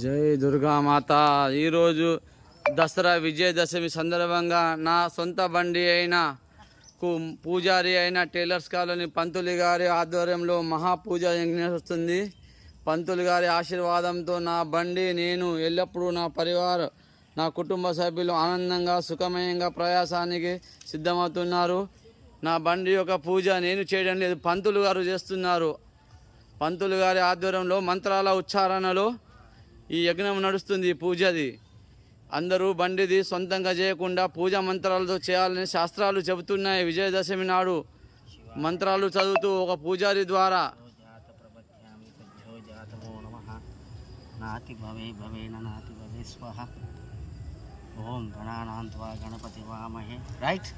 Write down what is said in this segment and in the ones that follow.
జై దుర్గామాత. ఈరోజు దసరా విజయదశమి సందర్భంగా నా సొంత బండి అయిన పూజారి అయిన టైలర్స్ కాలనీ పంతులు గారి ఆధ్వర్యంలో మహాపూజ వస్తుంది. పంతులు గారి ఆశీర్వాదంతో నా బండి నేను ఎల్లప్పుడూ నా పరివారం నా కుటుంబ సభ్యులు ఆనందంగా సుఖమయంగా ప్రయాసానికి సిద్ధమవుతున్నారు. నా బండి యొక్క పూజ నేను చేయడం లేదు, పంతులు గారు చేస్తున్నారు. పంతులు గారి ఆధ్వర్యంలో మంత్రాల ఉచ్చారణలో ఈ యజ్ఞం నడుస్తుంది. పూజది అందరూ బండిది సొంతంగా చేయకుండా పూజా మంత్రాలతో చేయాలని శాస్త్రాలు చెబుతున్నాయి. విజయదశమి నాడు మంత్రాలు చదువుతూ ఒక పూజారి ద్వారా నాతి భవే భవేన నాతి భవే స్వహ ఓం గణానాన్త్వా గణపతి వామహే. రైట్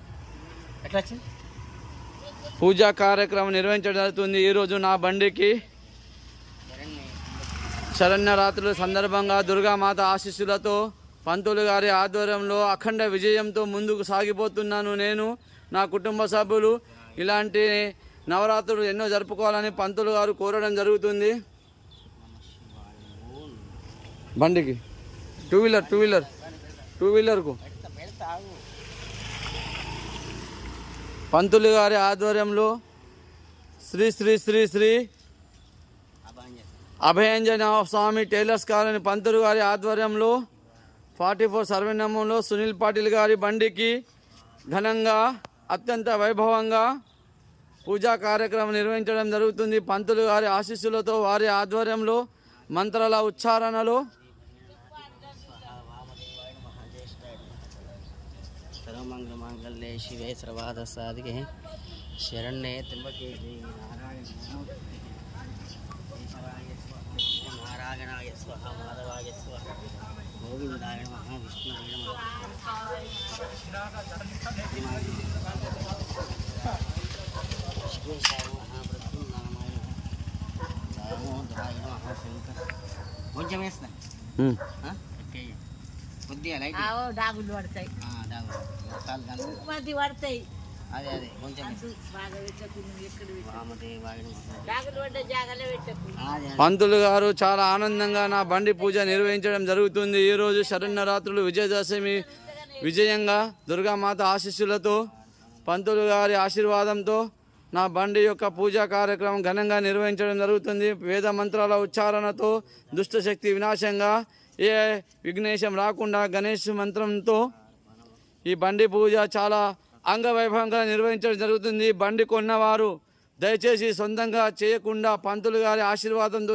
ఎట్లా వచ్చింది? పూజా కార్యక్రమం నిర్వహించడం జరుగుతుంది. ఈరోజు నా బండికి శరణ్యరాత్రుల సందర్భంగా దుర్గామాత ఆశీస్సులతో పంతులు గారి ఆధ్వర్యంలో అఖండ విజయంతో ముందుకు సాగిపోతున్నాను. నేను నా కుటుంబ సభ్యులు ఇలాంటి నవరాత్రులు ఎన్నో జరుపుకోవాలని పంతులు గారు కోరడం జరుగుతుంది. బండికి టూ వీలర్కు పంతులు గారి ఆధ్వర్యంలో శ్రీ శ్రీ శ్రీ శ్రీ అభయాంజన స్వామి టైలర్స్ కాలనీ పంతులు గారి ఆధ్వర్యంలో 44 సర్వనామంలో సునీల్ పాటిల్ గారి బండికి ఘనంగా అత్యంత వైభవంగా పూజా కార్యక్రమం నిర్వహించడం జరుగుతుంది. పంతులు గారి ఆశీస్సులతో వారి ఆధ్వర్యంలో మంత్రాల ఉచ్చారణలో సర్వమంగళమాంగళ్యే శివే సర్వార్థసాధికే శరణ్యే త్ర్యంబకే నారాయణాయ స్వహ మాధవాయ స్వహ గోవిందాయ నమః విష్ణువే నమః శివేశాయ నమః ప్రద్యుమ్నాయ నమః దామోదరాయ నమః శంకర. కొంచెం వేస్తా కొద్దిగా లైట్ డాగులు పడతాయి, పడతాయి. అదే అదే కొంచెం పంతులు గారు చాలా ఆనందంగా నా బండి పూజ నిర్వహించడం జరుగుతుంది. ఈరోజు శరణ్యరాత్రులు విజయదశమి విజయంగా దుర్గామాత ఆశీస్సులతో పంతులు గారి ఆశీర్వాదంతో నా బండి యొక్క పూజా కార్యక్రమం ఘనంగా నిర్వహించడం జరుగుతుంది. వేద మంత్రాల ఉచ్చారణతో దుష్టశక్తి వినాశంగా ఏ విఘ్నేశం రాకుండా గణేష్ మంత్రంతో ఈ బండి పూజ చాలా అంగవైభవంగా నిర్వహించడం జరుగుతుంది. బండి కొన్నవారు దయచేసి సొంతంగా చేయకుండా పంతులు గారి ఆశీర్వాదంతో